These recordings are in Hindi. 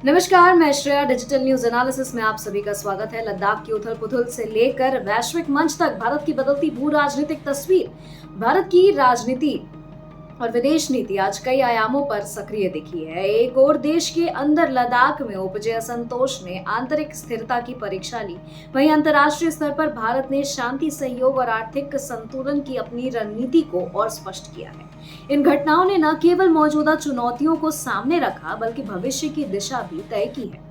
नमस्कार, मैं श्रेया। डिजिटल न्यूज एनालिसिस में आप सभी का स्वागत है। लद्दाख की उथल पुथल से लेकर वैश्विक मंच तक भारत की बदलती भू राजनीतिक तस्वीर। भारत की राजनीति और विदेश नीति आज कई आयामों पर सक्रिय दिखी है। एक और देश के अंदर लद्दाख में उपजे असंतोष ने आंतरिक स्थिरता की परीक्षा ली, वहीं अंतर्राष्ट्रीय स्तर पर भारत ने शांति, सहयोग और आर्थिक संतुलन की अपनी रणनीति को और स्पष्ट किया है। इन घटनाओं ने न केवल मौजूदा चुनौतियों को सामने रखा, बल्कि भविष्य की दिशा भी तय की है।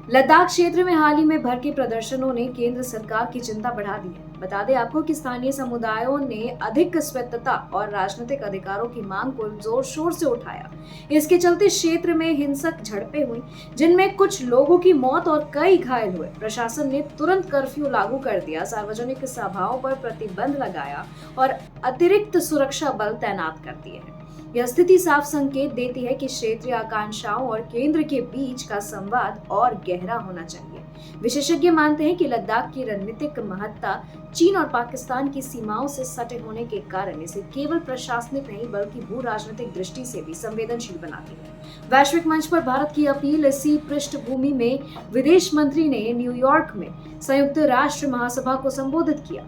लद्दाख क्षेत्र में हाल ही में भड़के प्रदर्शनों ने केंद्र सरकार की चिंता बढ़ा दी है। बता दें आपको कि स्थानीय समुदायों ने अधिक स्वायत्तता और राजनीतिक अधिकारों की मांग को जोर शोर से उठाया। इसके चलते क्षेत्र में हिंसक झड़पें हुई, जिनमें कुछ लोगों की मौत और कई घायल हुए। प्रशासन ने तुरंत कर्फ्यू लागू कर दिया, सार्वजनिक सभाओं पर प्रतिबंध लगाया और अतिरिक्त सुरक्षा बल तैनात कर दिए हैं। यह स्थिति साफ संकेत देती है कि क्षेत्रीय आकांक्षाओं और केंद्र के बीच का संवाद और गहरा होना चाहिए। विशेषज्ञ मानते हैं कि लद्दाख की रणनीतिक महत्ता चीन और पाकिस्तान की सीमाओं से सटे होने के कारण इसे केवल प्रशासनिक नहीं, बल्कि भू राजनीतिक दृष्टि से भी संवेदनशील बनाती है। वैश्विक मंच पर भारत की अपील इसी पृष्ठभूमि में विदेश मंत्री ने न्यूयॉर्क में संयुक्त राष्ट्र महासभा को संबोधित किया।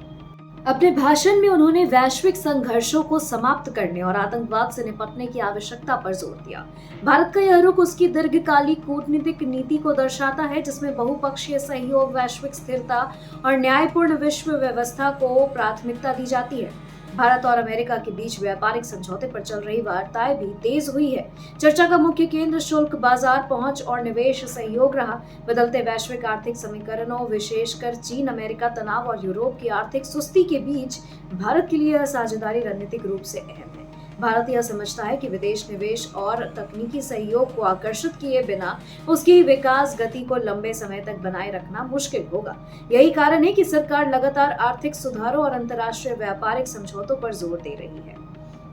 अपने भाषण में उन्होंने वैश्विक संघर्षों को समाप्त करने और आतंकवाद से निपटने की आवश्यकता पर जोर दिया। भारत का यह रुख उसकी दीर्घकालिक कूटनीतिक नीति को दर्शाता है, जिसमें बहुपक्षीय सहयोग, वैश्विक स्थिरता और न्यायपूर्ण विश्व व्यवस्था को प्राथमिकता दी जाती है। भारत और अमेरिका के बीच व्यापारिक समझौते पर चल रही वार्ताएं भी तेज हुई है। चर्चा का मुख्य केंद्र शुल्क, बाजार पहुंच और निवेश सहयोग रहा। बदलते वैश्विक आर्थिक समीकरणों, विशेषकर चीन अमेरिका तनाव और यूरोप की आर्थिक सुस्ती के बीच भारत के लिए यह साझेदारी रणनीतिक रूप से अहम है। भारत यह समझता है कि विदेश निवेश और तकनीकी सहयोग को आकर्षित किए बिना उसकी विकास गति को लंबे समय तक बनाए रखना मुश्किल होगा। यही कारण है कि सरकार लगातार आर्थिक सुधारों और अंतर्राष्ट्रीय व्यापारिक समझौतों पर जोर दे रही है।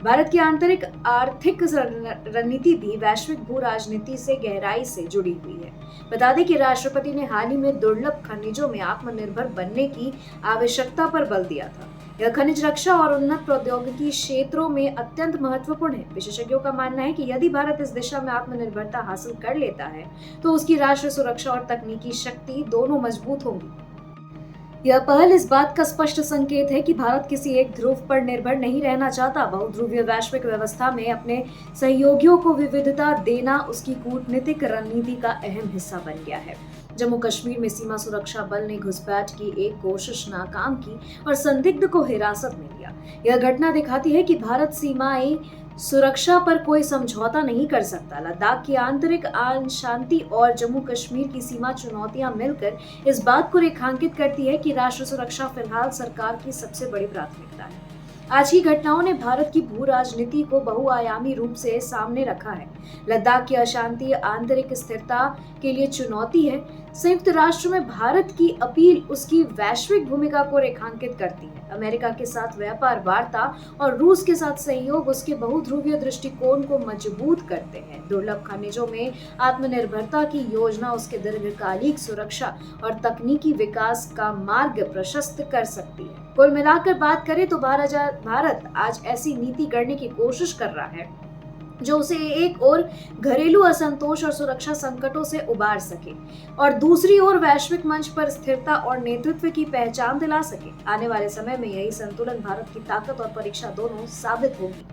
भारत की आंतरिक आर्थिक रणनीति भी वैश्विक भू राजनीति से गहराई से जुड़ी हुई है। बता दें कि राष्ट्रपति ने हाल ही में दुर्लभ खनिजों में आत्मनिर्भर बनने की आवश्यकता पर बल दिया था। यह खनिज रक्षा और उन्नत प्रौद्योगिकी क्षेत्रों में अत्यंत महत्वपूर्ण है। विशेषज्ञों का मानना है कि यदि भारत इस दिशा में आत्मनिर्भरता हासिल कर लेता है, तो उसकी राष्ट्रीय सुरक्षा और तकनीकी शक्ति दोनों मजबूत होंगी। यह पहल इस बात का स्पष्ट संकेत है कि भारत किसी एक ध्रुव पर निर्भर नहीं रहना चाहता। बहुध्रुवीय वैश्विक व्यवस्था में अपने सहयोगियों को विविधता देना उसकी कूटनीतिक रणनीति का अहम हिस्सा बन गया है। जम्मू कश्मीर में सीमा सुरक्षा बल ने घुसपैठ की एक कोशिश नाकाम की और संदिग्ध को हिरासत में लिया। यह घटना दिखाती है कि भारत सीमाएं सुरक्षा पर कोई समझौता नहीं कर सकता। लद्दाख की आंतरिक शांति और जम्मू कश्मीर की सीमा चुनौतियां मिलकर इस बात को रेखांकित करती है कि राष्ट्र सुरक्षा फिलहाल सरकार की सबसे बड़ी प्राथमिकता है। आज की घटनाओं ने भारत की भू राजनीति को बहुआयामी रूप से सामने रखा है। लद्दाख की अशांति आंतरिक स्थिरता के लिए चुनौती है। संयुक्त राष्ट्र में भारत की अपील उसकी वैश्विक भूमिका को रेखांकित करती है। अमेरिका के साथ व्यापार वार्ता और रूस के साथ सहयोग उसके बहुध्रुवीय दृष्टिकोण को मजबूत करते हैं। दुर्लभ खनिजों में आत्मनिर्भरता की योजना उसके दीर्घकालिक सुरक्षा और तकनीकी विकास का मार्ग प्रशस्त कर सकती है। कुल मिलाकर बात करें तो भारत आज ऐसी नीति करने की कोशिश कर रहा है जो उसे एक ओर घरेलू असंतोष और सुरक्षा संकटों से उबार सके और दूसरी ओर वैश्विक मंच पर स्थिरता और नेतृत्व की पहचान दिला सके। आने वाले समय में यही संतुलन भारत की ताकत और परीक्षा दोनों साबित होगी।